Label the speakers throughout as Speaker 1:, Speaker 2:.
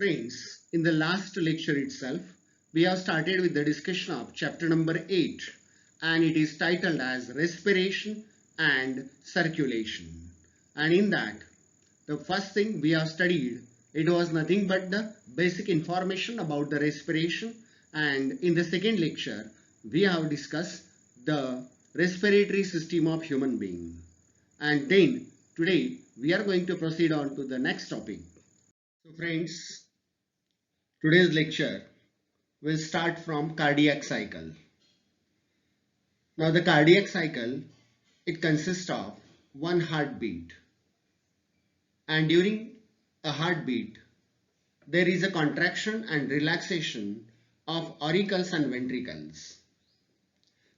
Speaker 1: Friends, in the last lecture itself, we have started with the discussion of chapter number 8 and it is titled as Respiration and Circulation. And in that, the first thing we have studied, it was nothing but the basic information about the respiration, and in the second lecture, we have discussed the respiratory system of human being. And then today we are going to proceed on to the next topic. So friends, today's lecture will start from cardiac cycle. Now the cardiac cycle, it consists of one heartbeat, and during a heartbeat there is a contraction and relaxation of auricles and ventricles.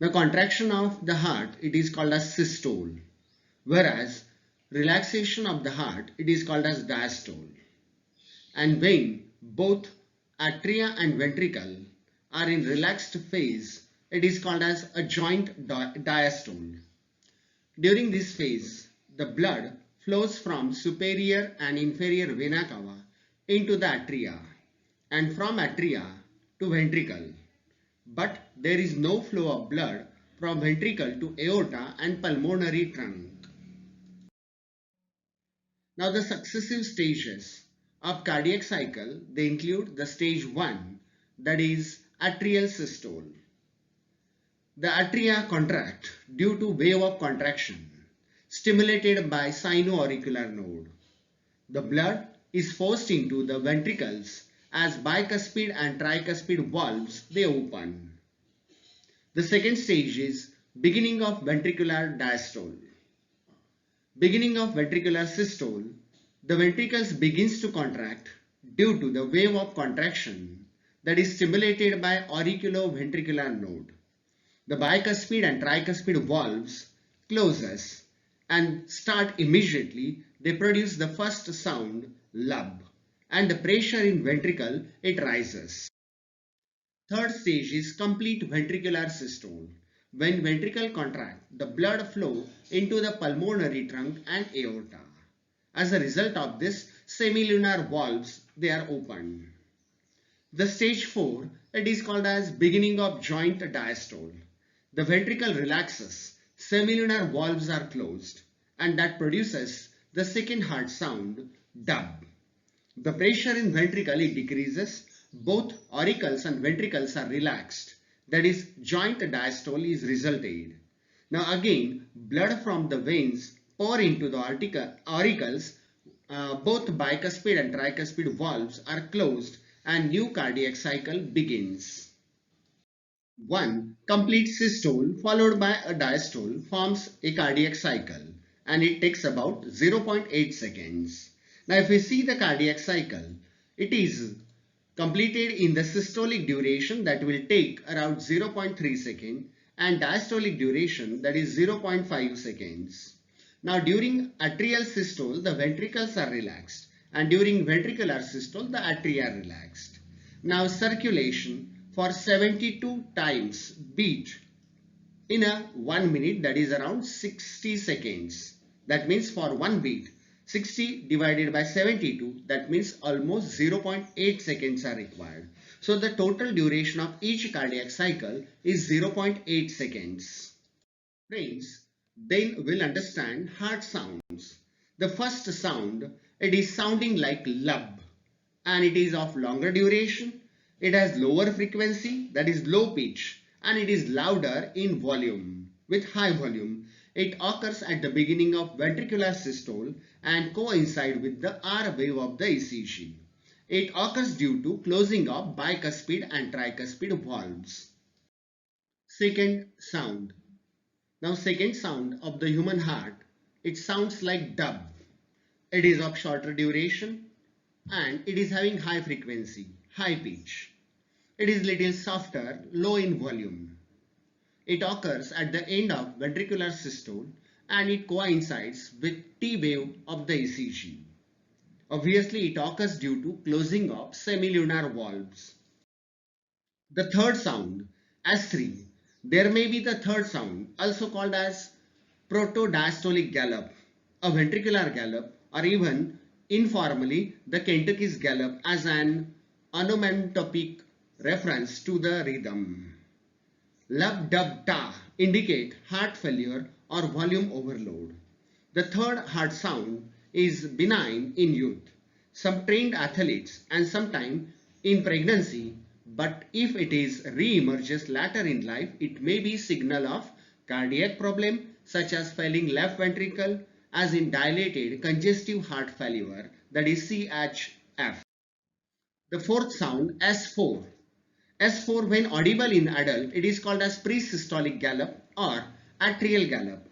Speaker 1: The contraction of the heart, it is called as systole, whereas relaxation of the heart, it is called as diastole. And when both atria and ventricle are in relaxed phase, it is called as a joint diastole. During this phase, the blood flows from superior and inferior vena cava into the atria and from atria to ventricle. But there is no flow of blood from ventricle to aorta and pulmonary trunk. Now the successive stages of cardiac cycle, they include the stage 1, that is atrial systole. The atria contract due to wave of contraction stimulated by sino-auricular node. The blood is forced into the ventricles as bicuspid and tricuspid valves they open. The second stage is beginning of ventricular diastole. Beginning of ventricular systole, the ventricles begins to contract due to the wave of contraction that is stimulated by auriculoventricular node. The bicuspid and tricuspid valves closes and start immediately. They produce the first sound, lub, and the pressure in ventricle, it rises. Third stage is complete ventricular systole. When ventricle contract, the blood flow into the pulmonary trunk and aorta. As a result of this, semilunar valves, they are opened. The stage 4, it is called as beginning of joint diastole. The ventricle relaxes, semilunar valves are closed, and that produces the second heart sound, dub. The pressure in ventricle, it decreases. Both auricles and ventricles are relaxed. That is, joint diastole is resulted. Now again, blood from the veins pour into the auricles. Both bicuspid and tricuspid valves are closed and new cardiac cycle begins. One complete systole followed by a diastole forms a cardiac cycle, and it takes about 0.8 seconds. Now if we see the cardiac cycle, it is completed in the systolic duration that will take around 0.3 seconds and diastolic duration, that is 0.5 seconds. Now during atrial systole, the ventricles are relaxed, and during ventricular systole, the atria are relaxed. Now circulation for 72 times beat in a 1 minute, that is around 60 seconds. That means for one beat, 60 divided by 72, that means almost 0.8 seconds are required. So the total duration of each cardiac cycle is 0.8 seconds. Friends, then we'll understand heart sounds. The first sound, it is sounding like lub, and it is of longer duration. It has lower frequency, that is low pitch, and it is louder in volume with high volume. It occurs at the beginning of ventricular systole and coincide with the R wave of the ECG. It occurs due to closing of bicuspid and tricuspid valves. Second sound. Now second sound of the human heart, it sounds like dub. It is of shorter duration and it is having high frequency, high pitch. It is little softer, low in volume. It occurs at the end of ventricular systole and it coincides with T wave of the ECG. Obviously, it occurs due to closing of semilunar valves. The third sound, S3. There may be the third sound, also called as protodiastolic gallop, a ventricular gallop, or even informally the Kentucky's Gallop as an onomatopoeic reference to the rhythm. Lub dub ta indicate heart failure or volume overload. The third heart sound is benign in youth, some trained athletes and sometimes in pregnancy, but if it is re-emerges later in life, it may be signal of cardiac problem such as failing left ventricle as in dilated congestive heart failure, that is CHF. The fourth sound S4. S4 when audible in adult, it is called as pre-systolic gallop or atrial gallop.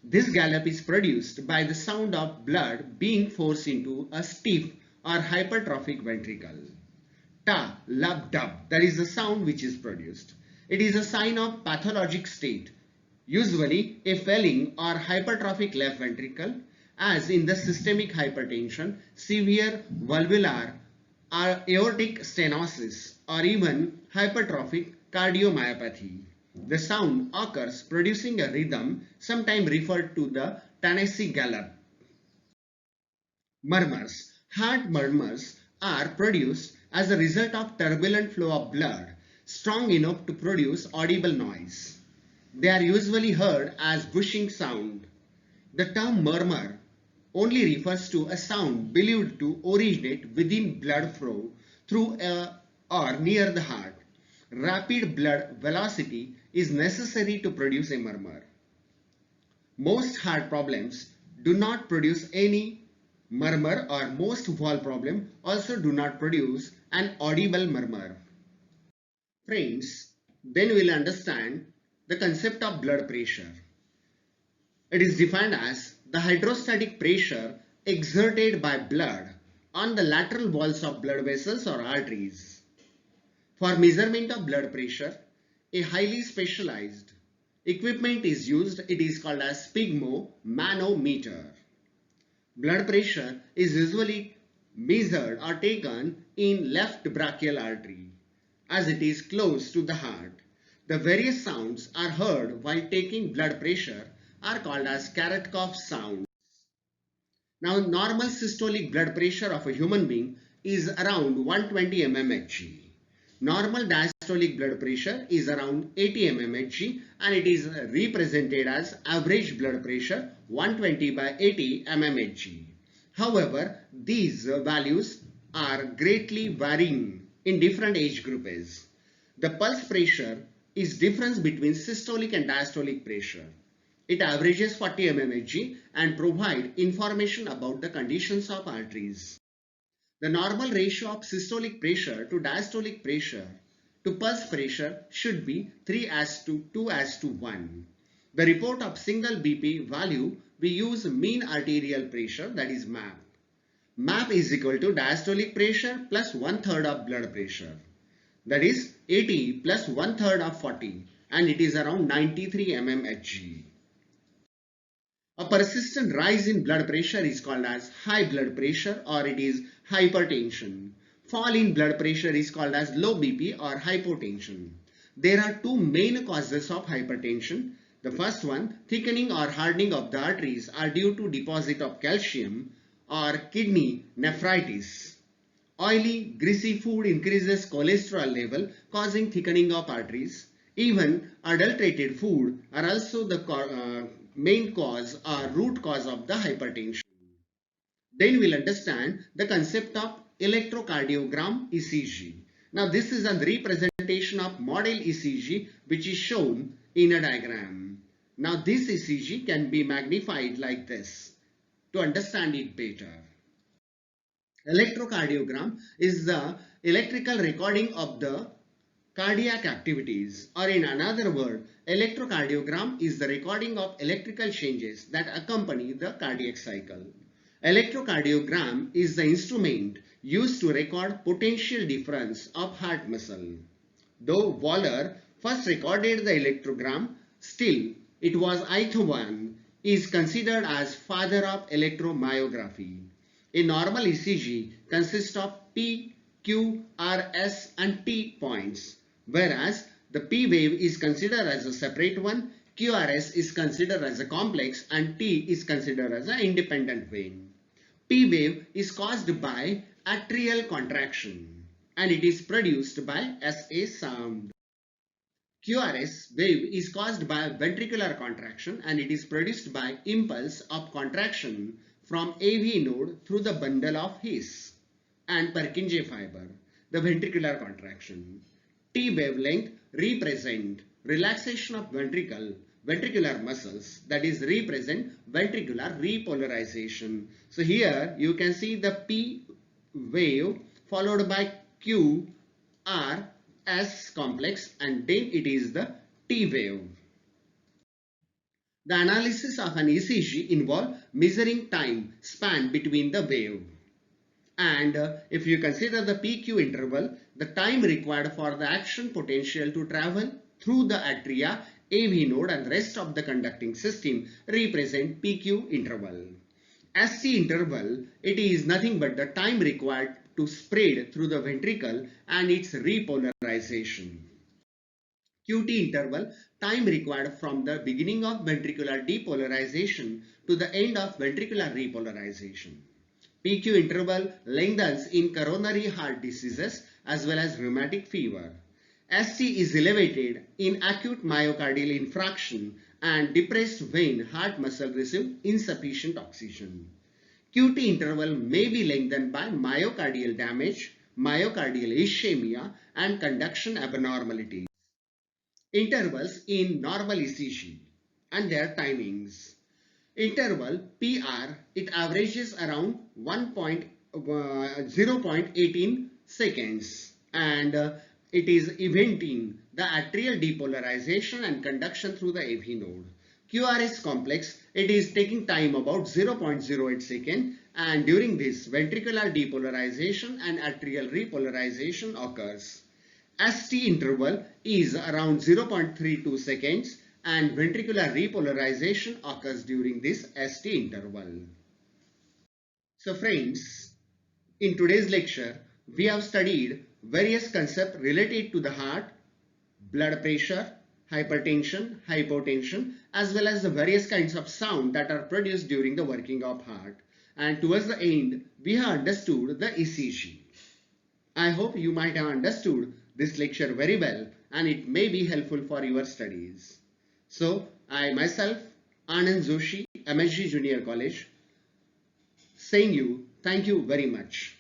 Speaker 1: This gallop is produced by the sound of blood being forced into a stiff or hypertrophic ventricle. Ta, lub, dub, that is the sound which is produced. It is a sign of pathologic state, usually a failing or hypertrophic left ventricle, as in the systemic hypertension, severe valvular or aortic stenosis, or even hypertrophic cardiomyopathy. The sound occurs producing a rhythm, sometimes referred to the Tennessee gallop. Murmurs. Heart murmurs are produced as a result of turbulent flow of blood, strong enough to produce audible noise. They are usually heard as bushing sound. The term murmur only refers to a sound believed to originate within blood flow through or near the heart. Rapid blood velocity is necessary to produce a murmur. Most heart problems do not produce any murmur, or most valve problems also do not produce an audible murmur. Friends, then we will understand the concept of blood pressure. It is defined as the hydrostatic pressure exerted by blood on the lateral walls of blood vessels or arteries. For measurement of blood pressure, a highly specialized equipment is used. It is called as sphygmomanometer. Blood pressure is usually measured or taken in left brachial artery, as it is close to the heart. The various sounds are heard while taking blood pressure are called as Karatkov sounds. Now, normal systolic blood pressure of a human being is around 120 mmHg. Normal diastolic blood pressure is around 80 mmHg, and it is represented as average blood pressure 120 by 80 mmHg. However, these values are greatly varying in different age groups. The pulse pressure is difference between systolic and diastolic pressure. It averages 40 mmHg and provides information about the conditions of arteries. The normal ratio of systolic pressure to diastolic pressure to pulse pressure should be 3:2:1. The report of single BP value, we use mean arterial pressure, that is MAP. MAP is equal to diastolic pressure plus 1/3 of blood pressure. That is 80 plus 1/3 of 40, and it is around 93 mmHg. A persistent rise in blood pressure is called as high blood pressure, or it is hypertension. Fall in blood pressure is called as low BP or hypotension. There are two main causes of hypertension. The first one, thickening or hardening of the arteries, are due to deposit of calcium, or kidney nephritis. Oily, greasy food increases cholesterol level, causing thickening of arteries. Even adulterated food are also the main cause or root cause of the hypertension. Then we'll understand the concept of electrocardiogram ECG. Now this is a representation of model ECG which is shown in a diagram. Now this ECG can be magnified like this to understand it better. Electrocardiogram is the electrical recording of the cardiac activities, or in another word, electrocardiogram is the recording of electrical changes that accompany the cardiac cycle. Electrocardiogram is the instrument used to record potential difference of heart muscle. Though Waller first recorded the electrogram, still it was Eithman is considered as father of electromyography. A normal ECG consists of P, Q, R, S and T points, whereas the P wave is considered as a separate one, QRS is considered as a complex, and T is considered as an independent wave. P wave is caused by atrial contraction and it is produced by SA sound. QRS wave is caused by ventricular contraction and it is produced by impulse of contraction from AV node through the bundle of His and Purkinje fiber, the ventricular contraction. T wavelength represent relaxation of ventricular muscles, that is represent ventricular repolarization. So here you can see the P wave followed by Q, R, S complex and then it is the T wave. The analysis of an ECG involves measuring time span between the wave. And if you consider the PQ interval, the time required for the action potential to travel through the atria, AV node and rest of the conducting system represent PQ interval. SC interval, it is nothing but the time required to spread through the ventricle and its repolarization. QT interval, time required from the beginning of ventricular depolarization to the end of ventricular repolarization. PQ interval lengthens in coronary heart diseases as well as rheumatic fever. ST is elevated in acute myocardial infarction and depressed when heart muscle receive insufficient oxygen. QT interval may be lengthened by myocardial damage, myocardial ischemia and conduction abnormalities. Intervals in normal ECG and their timings. Interval PR, it averages around 0.18 seconds and it is eventing the atrial depolarization and conduction through the AV node. QRS complex, it is taking time about 0.08 second and during this ventricular depolarization and atrial repolarization occurs. ST interval is around 0.32 seconds and ventricular repolarization occurs during this ST interval. So friends, in today's lecture, we have studied various concepts related to the heart, blood pressure, hypertension, hypotension, as well as the various kinds of sound that are produced during the working of heart. And towards the end, we have understood the ECG. I hope you might have understood this lecture very well and it may be helpful for your studies. So, I myself, Anand Joshi, MSG Junior College, saying you thank you very much.